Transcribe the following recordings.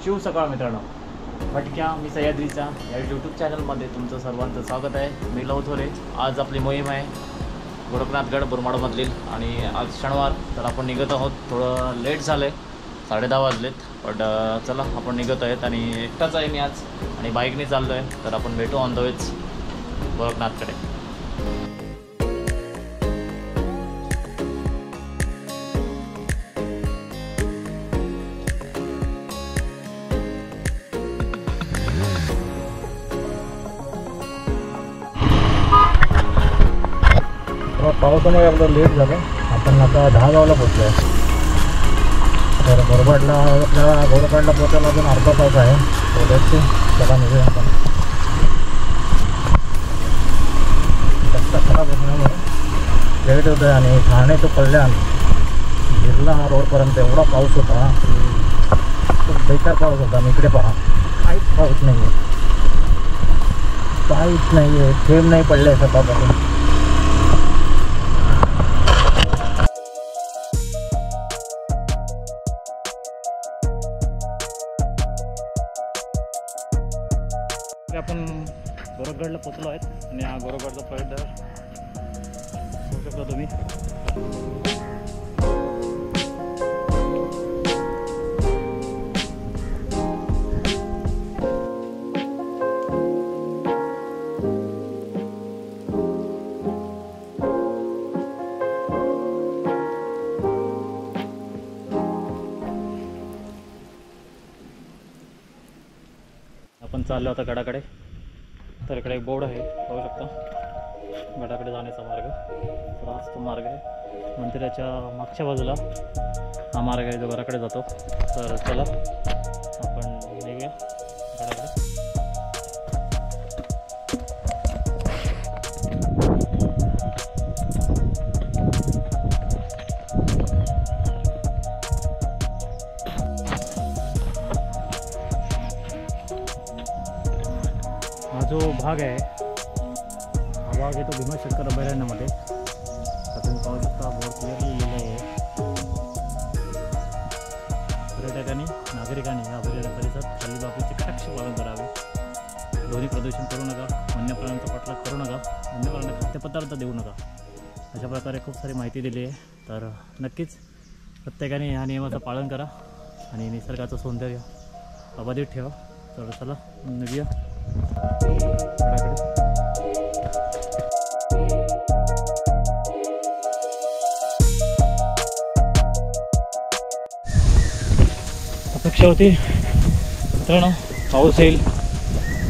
शिव सकाळ मित्रांनो, भटक्या मी सह्याद्रीचा या यूट्यूब चॅनलमध्ये तुमचं सर्वांचं स्वागत आहे। मी लवथोरे। आज आपली मोहीम आहे गोरखनाथगड बुरमाडमधील आणि आज शनिवार, तर आपण निघत आहोत। थोडं लेट झालं आहे, 10:30 वाजलेत, पण चला आपण निघत आहेत आणि एकटाच आहे मी आज आणि बाईकने चाललो आहे। तर आपण भेटू ऑन द वेच गोरखनाथकडे। पावसामुळे आपलं लेट झालं। आपण आता 10 गावला पोहोचलो आहे। तर बोरबाडला आपल्याला गोरखनाथला पोहोचायला अजून अर्धा तास आहे। तो लेटचे चला निघूया आपण। रस्ता खराब असल्यामुळे लेट होतं आणि ठाणे तो कल्याण बिर्ला रोडपर्यंत एवढा पाऊस होता, खूप बेकार पाऊस होता। आणि इकडे पहा, काहीच पाऊस नाही आहे, काहीच नाही आहे, थेंब नाही पडले सकाळपासून। आपण गोरखगडला पोचलो आहेत आणि हा गोरखगडचा प्रवेशद्वार बघू शकता तुम्ही। आपण चाललो आता गडाकडे। तर इकडे एक बोर्ड आहे, पाहू शकता, गडाकडे जाण्याचा मार्ग। तर हाच तो मार्ग आहे, मंदिराच्या मागच्या बाजूला हा मार्ग आहे जो गडाकडे जातो। तर चला आपण निघूया गडाकडे। हा जो भाग आहे, हा भाग आहे तो भीमाशंकर अभयारण्यामध्ये। तुम्ही पाहू शकता, बोर्ड क्लिअरली लिहिलेलं आहे। पर्यटकांनी नागरिकांनी या अभयारण्य परिसरात खालील बाबीचे कटाक्ष पालन करावे। ध्वनी प्रदूषण करू नका, वन्य प्राण्यांचा पाठलाग करू नका, वन्य प्राण्यांना खाद्यपदार्थ देऊ नका, अशा प्रकारे खूप सारी माहिती दिली आहे। तर नक्कीच प्रत्येकाने ह्या नियमाचं पालन करा आणि निसर्गाचं सौंदर्य अबाधित ठेवा। तर चला निघूया गडाकडे। अपेक्षा होती मित्रांनो पाऊस येईल,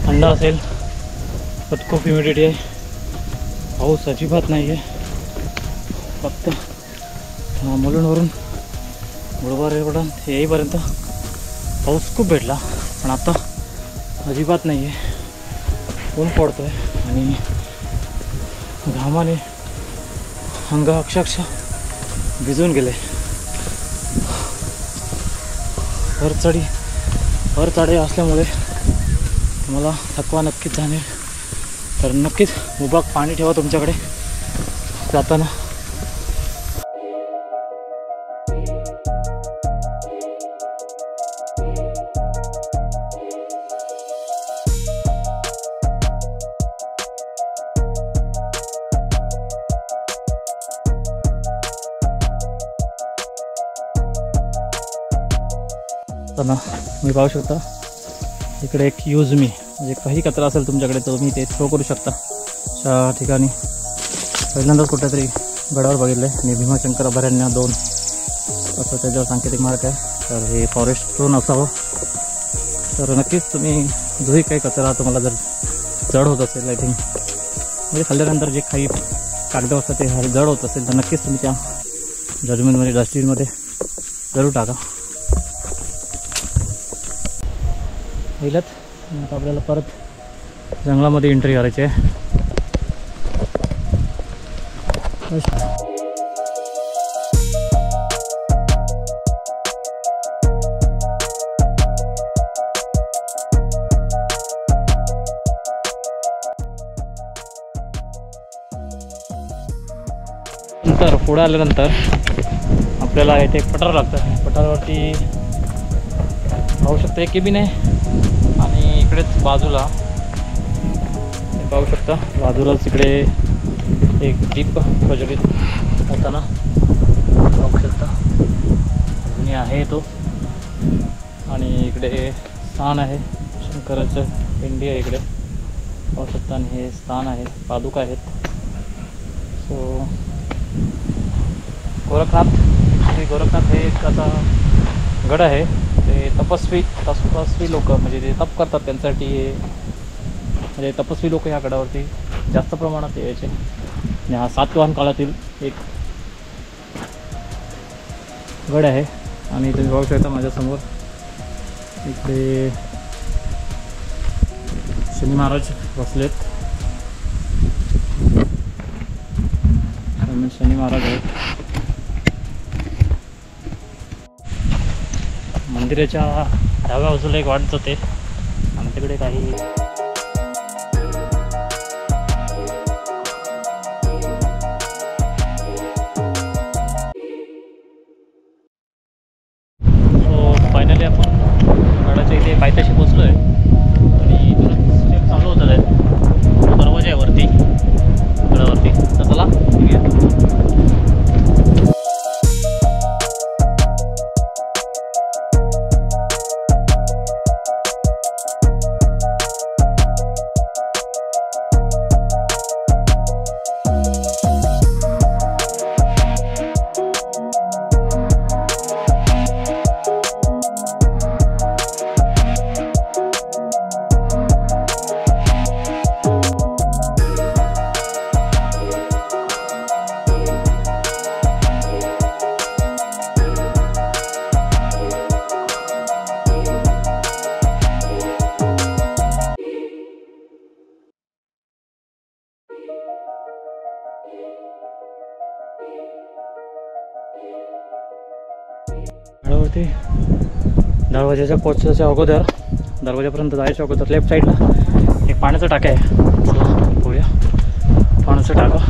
थंड असेल, पण खूप ह्युमिडिटी आहे, पाऊस अजिबात नाही आहे। फक्त मुलुंडवरून बुधवारपर्यंत येईपर्यंत पाऊस खूप भेटला, पण आता अजिबात नाही आहे। ऊन पडतो आहे आणि घामाने अंग अक्षरशः भिजून गेले। वर चढे असल्यामुळे मला थकवा नक्कीच जाणेल। तर नक्कीच मुबलक पाणी ठेवा तुमच्याकडे जाताना। ना मी पाहू शकता इकडे एक यूज मी, म्हणजे काही कचरा असेल तुमच्याकडे तर तुम्ही ते थ्रो करू शकता अशा ठिकाणी। पहिल्यांदाच कुठेतरी गडावर बघितलं आहे आणि भीमाशंकर अभयारण्य 2 असं त्याच्यावर सांकेतिक मार्क आहे। तर हे फॉरेस्ट झोन असावं। तर नक्कीच तुम्ही जोही काही कचरा तुम्हाला जर जड होत असेल, आय थिंक म्हणजे खाल्ल्यानंतर जे काही कागद असतात ते जड होत असेल, तर नक्कीच तुम्ही त्या जर्मनमध्ये डस्टबिनमध्ये जरूर टाका। पहिल्यात आता आपल्याला परत जंगलामध्ये एंट्री करायची आहे। नंतर पुढे आल्यानंतर आपल्याला इथे एक पठार लागतं। पठारावरती पाहू शकता एक केबिन आहे आणि इकडेच बाजूला हे पाहू शकता बाजूलाच इकडे एक दीप प्रज्वलित होताना पाहू शकता अजूनही आहे तो. आणि इकडे स्थान आहे शंकराचं पिंडी आहे इकडे पाहू शकता. आणि हे स्थान आहे पादुका आहेत. सो गोरखनाथ हे एक असा गड आहे. ते तपस्वी लोक म्हणजे ते तप करतात त्यांच्यासाठी हे म्हणजे तपस्वी लोक ह्या गडावरती जास्त प्रमाणात यायचे. आणि हा सातवाहन काळातील एक गड आहे. आणि तुम्ही पाहू शकता माझ्यासमोर इकडे शनी महाराज बसलेत. शनी महाराज आहेत. मंदिराच्या डाव्या बाजूला एक वाट जाते आणि तिकडे काही फायनली आपण गडाच्या इथे पायथ्याशी पोचलो आहे. आणि तुरंत स्टेप चालू होतात आहेत. दरवाजा आहे वरती गडावरती. तर चला गडावरती दरवाजाच्या पोचण्याच्या अगोदर दरवाजापर्यंत जायच्या अगोदर लेफ्ट साईडला एक पाण्याचा टाका आहे. चला बघूया पाण्याचा टाका.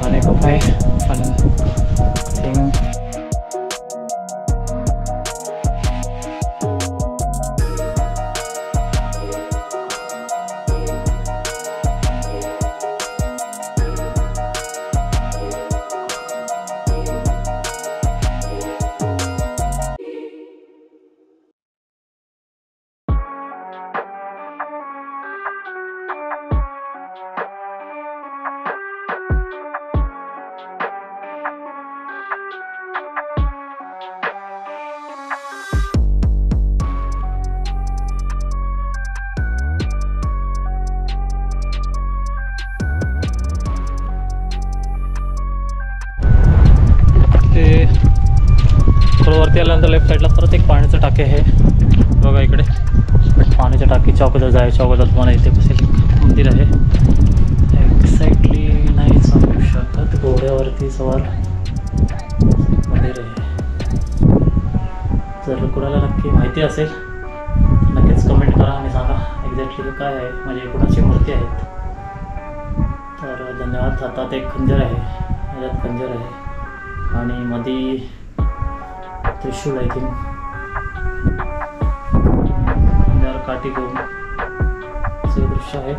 पाणी खूप आहे पण थोडं वरती आल्यानंतर लेफ्ट साईडला परत एक पाण्याचं टाके आहे बघा इकडे. पाण्याच्या टाकीच्या अगोदर जायच्या अगोदर तुम्हाला इथे बसेल मंदिर आहे. एक्झॅक्टली नाही सांगू शकत. घोड्यावरती सवार मंदिर आहे. जर कोणाला नक्की माहिती असेल नक्कीच कमेंट करा आणि सांगा एक्झॅक्टली काय आहे म्हणजे कोणाची मूर्ती आहेत. तर धन्यवाद. हातात एक खंजर आहे. याच्यात खंजर आहे आणि मध्ये त्रिशूल आय थिंक खंजर काठी घेऊन असे दृश्य आहे.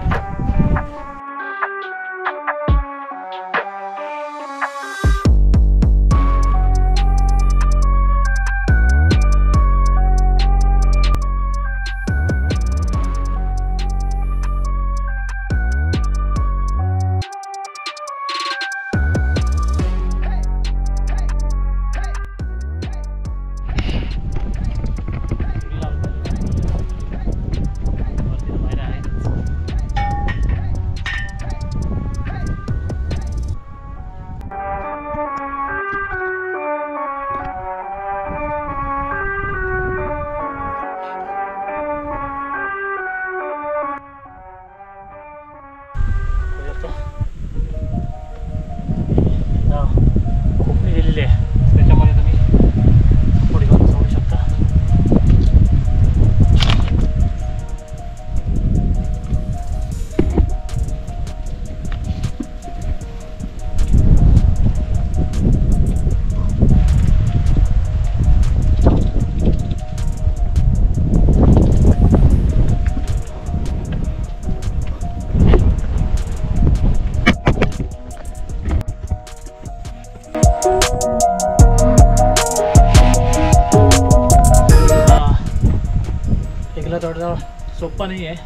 गड सोपा नाही आहे,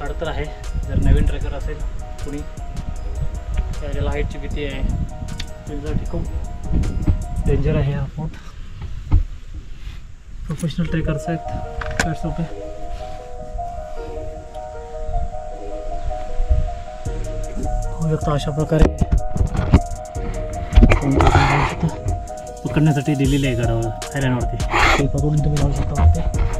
अडतर आहे. जर नवीन ट्रेकर असेल कुणी त्याला हाईटची भीती आहे त्याच्यासाठी खूप डेंजर आहे हा फोर्ट. प्रोफेशनल ट्रेकर्स आहेत काय सोपे. होऊ शकतं अशा प्रकारे पकडण्यासाठी दिलेली आहे गडावर थायलंडवरती. ते पकडून तुम्ही जाऊ शकता वरती.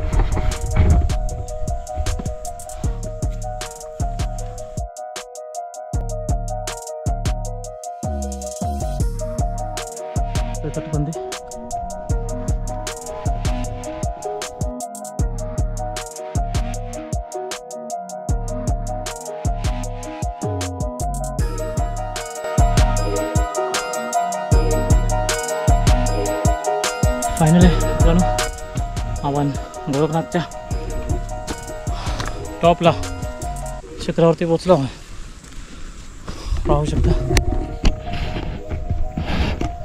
तटबंदी फायनली मित्रांनो आपण गोरखनाथच्या टॉपला शिखरावरती पोचलो. पाहू शकता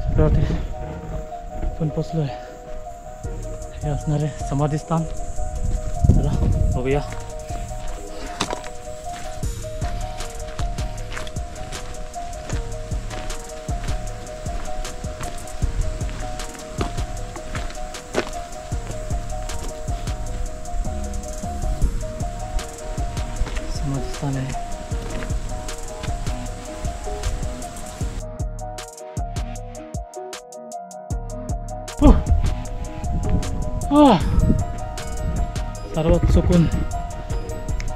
शिखरावरती आपण पोचलो आहे. हे असणारे समाधीस्थान. चला बघूया. समाधीस्थान आहे. सर्वात चुकून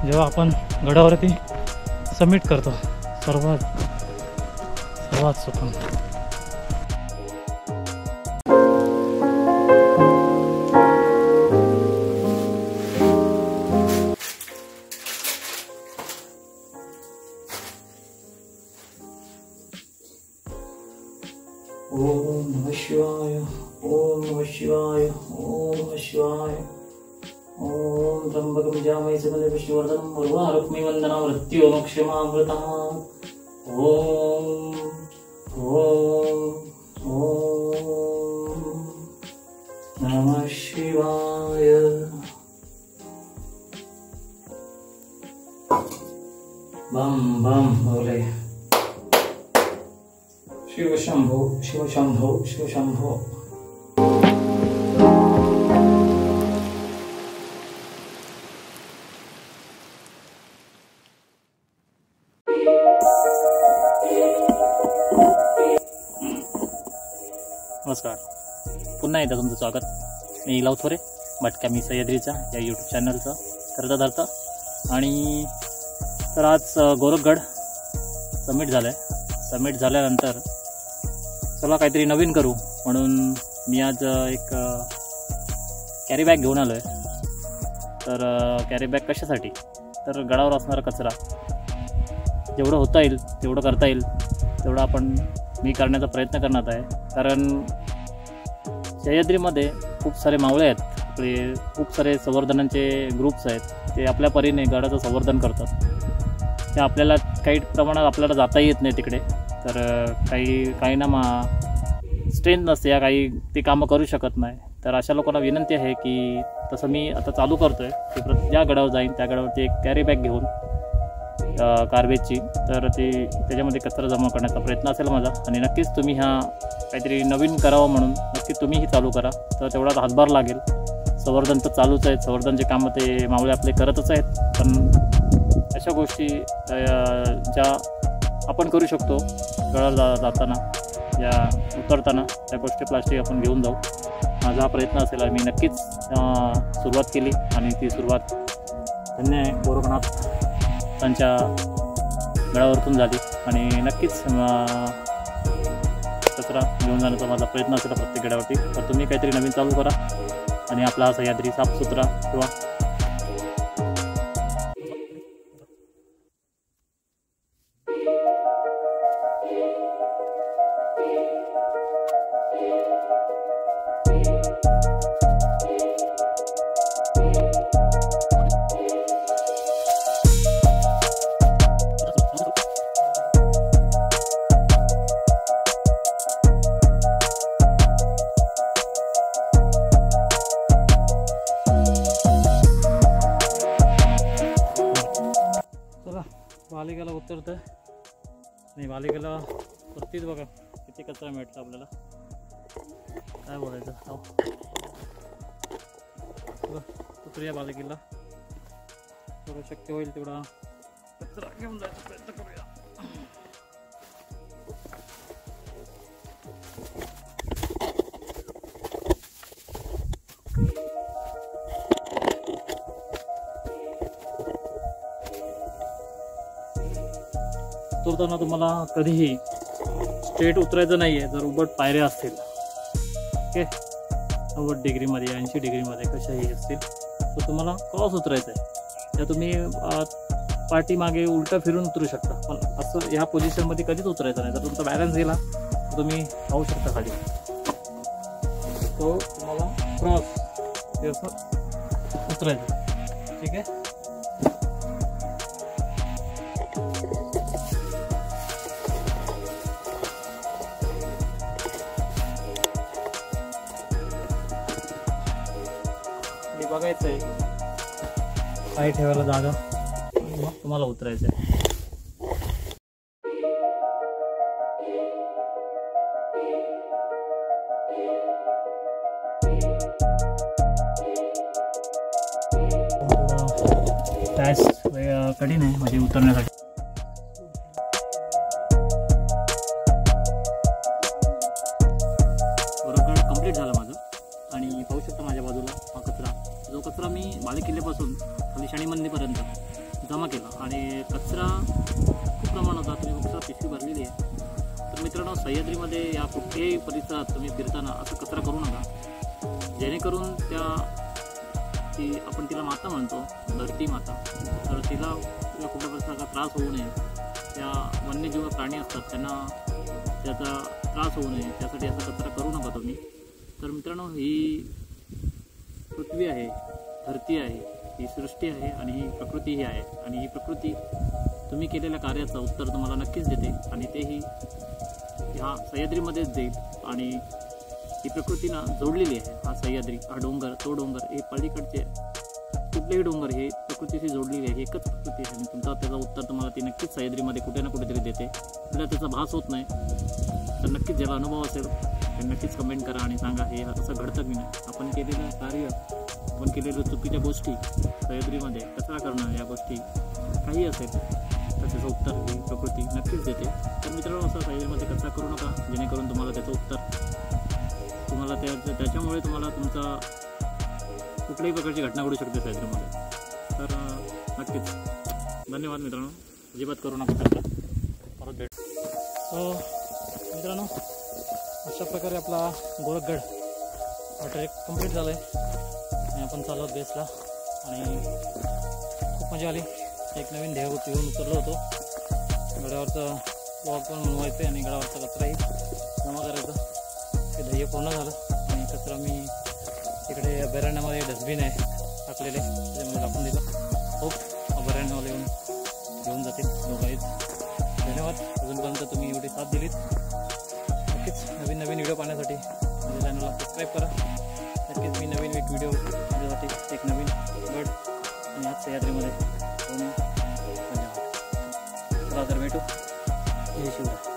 जेव्हा आपण गडावरती सबमिट करतो सर्वात चुकून. ओम नमः शिवाय, ओम नमः शिवाय, ओम नमः शिवाय. ओम त्र्यंबकं यजामहे सुगन्धिं पुष्टिवर्धनम् उर्वारुक्मिं वन्दना मृत्योर्मुक्षयमामृतम्. ओम नमः शिवाय. बम बम बोले. शिव शंभो, शिव शंभो, शिव शंभो. नमस्कार, पुन्हा एकदा तुमचं स्वागत. मी लवथोरे, भटक्या मी सह्याद्रीचा या यूट्यूब चॅनलचं करता धरता. आणि तर आज गोरखगड सबमिट झालं आहे. सबमिट झाल्यानंतर चला काहीतरी नवीन करू म्हणून मी आज एक कॅरी बॅग घेऊन आलो आहे. तर कॅरी बॅग कशासाठी, तर गडावर असणारा कचरा जेवढं होता येईल तेवढं करता येईल तेवढं मी करण्याचा प्रयत्न करणार आहे. कारण सह्याद्रीमध्ये खूप सारे मावळे आहेत, आपले खूप सारे संवर्धनांचे ग्रुप्स आहेत. ते आपल्या परीने गडाचं संवर्धन करतात. ते आपल्याला काही प्रमाणात आपल्याला जाता येत नाही तिकडे. तर काही ना स्ट्रेंथ नसते या काही ते कामं करू शकत नाही. तर अशा लोकांना विनंती आहे की तसं मी आता चालू करतो आहे की ज्या गडावर जाईन त्या गडावरती एक कॅरी बॅग घेऊन गार्बेजची, तर त्याच्यामध्ये कचरा जमा करण्याचा प्रयत्न असेल माझा. आणि नक्कीच तुम्ही काहीतरी नवीन करावं म्हणून नक्कीच तुम्हीही चालू करा. तर तेवढाच हातभार लागेल. संवर्धन तर चालूच आहेत, संवर्धनचे कामं ते मावळे आपले करतच आहेत. पण अशा गोष्टी ज्या आपण करू शकतो गडावर जाताना या उतरताना, त्या गोष्टी प्लास्टिक आपण घेऊन जाऊ. माझा हा प्रयत्न असेल. मी नक्कीच सुरुवात केली आणि ती सुरुवात धन्य आहे गोरखनाथ त्यांच्या गडावरतून झाली. आणि नक्कीच कचरा घेऊन जाण्याचा माझा प्रयत्न असेल प्रत्येक गडावरती. तर तुम्ही काहीतरी नवीन चालू करा आणि आपला हा सह्याद्री साफसुथरा किंवा उतरतं आणि बालिकेला वरतीच बघा किती कचरा मिळतो आपल्याला. काय बोलायचं हो उतरूया बालिकेला. थोडं शक्य होईल तेवढा कचरा घेऊन जायचा प्रयत्न करूया. उतरताना तुम्हाला कधीही स्ट्रेट उतरायचं नाही आहे. जर उबट पायऱ्या असतील ओके 90 डिग्रीमध्ये 80 डिग्रीमध्ये कशाही असतील तर तुम्हाला क्रॉस उतरायचं आहे. त्या तुम्ही पाठीमागे उलटा फिरून उतरू शकता, पण असं ह्या पोझिशनमध्ये कधीच उतरायचं नाही. जर तुमचा बॅलन्स गेला तर तुम्ही खाऊ शकता खाली. तो तुम्हाला क्रॉस हे असं उतरायचं. ठीक आहे. बघायचं आहे पाय ठेवायला जागा, मग तुम्हाला उतरायचं आहे. टॅच कठीण आहे म्हणजे उतरण्यासाठी. गोरखगड कंप्लीट झालं माझं आणि पाहू शकता माझ्या बाजूला हा कचरा. जो कचरा मी बालेकिल्ल्यापासून खाली शनी मंदिरपर्यंत जमा केला आणि कचरा खूप प्रमाणात होता. तुम्ही फक्त पिशवी भरलेली आहे. तर मित्रांनो, सह्याद्रीमध्ये या कुठल्याही परिसरात तुम्ही फिरताना असं कचरा करू नका, जेणेकरून ती आपण तिला माता म्हणतो, धरती माता, तर तिला कुठल्या प्रकारचा त्रास होऊ नये. त्या वन्यजीव प्राणी असतात त्यांना त्याचा त्रास होऊ नये, त्यासाठी असा कचरा करू नका तुम्ही. तर मित्रांनो, ही पृथ्वी आहे, धरती आहे, ही सृष्टी आहे आणि ही प्रकृती ही आहे. आणि ही प्रकृती तुम्ही केलेल्या कार्याचं उत्तर तुम्हाला नक्कीच देते आणि तेही ह्या सह्याद्रीमध्येच देईल. आणि ही प्रकृती ना जोडलेली आहे. हा सह्याद्री, हा डोंगर, तो डोंगर, हे पलीकडचे कुठलेही डोंगर हे प्रकृतीशी जोडलेली आहे. एकच प्रकृती आहे आणि त्याचं उत्तर तुम्हाला ती नक्कीच सह्याद्रीमध्ये कुठे ना कुठेतरी देते. आपल्याला त्याचा भास होत नाही तर नक्कीच ज्याला अनुभव असेल ते नक्कीच कमेंट करा आणि सांगा हे असं घडतं की नाही. आपण केलेलं कार्य, आपण केलेल्या चुकीच्या गोष्टी सह्याद्रीमध्ये कचरा करणं, या गोष्टी काही असेल तर त्याचं उत्तर ही प्रकृती नक्कीच देते. तर मित्रांनो, असं सह्याद्रीमध्ये कचरा करू नका, जेणेकरून तुम्हाला त्याचं उत्तर तुम्हाला त्याच्यामुळे तुम्हाला तुमचा कुठल्याही प्रकारची घटना घडू शकते सह्याद्रीमध्ये. तर नक्कीच धन्यवाद मित्रांनो. अजिबात करू नका कचरा. परत भेट. सो मित्रांनो, अशा प्रकारे आपला गोरखगड हा ट्रेक कंप्लीट झाला आहे आणि आपण चालवत बेसला आणि खूप मजा आली. एक नवीन ध्येय घेऊन उतरलो होतो. गडावरचं वॉक पण बनवायचं आहे आणि गडावरचा कचराही जमा करायचा. ते ध्येय पूर्ण झालं आणि कचरा मी तिकडे अभयारण्यामध्ये डस्टबिन आहे टाकलेले, त्याच्यामध्ये टाकून दिलं. खूप अभयारण्यावाले येऊन घेऊन जातील दोघंही. धन्यवाद. अजूनपर्यंत तुम्ही एवढी साथ दिलीत. नक्कीच नवीन व्हिडिओ पाहण्यासाठी माझ्या चॅनलला सबस्क्राईब करा. नक्कीच मी नवीन एक व्हिडिओ माझ्यासाठी एक नवीन गड आणि आज सह्याद्रीमध्ये धन्यवाद. चला तर भेटू. जय शिवराय.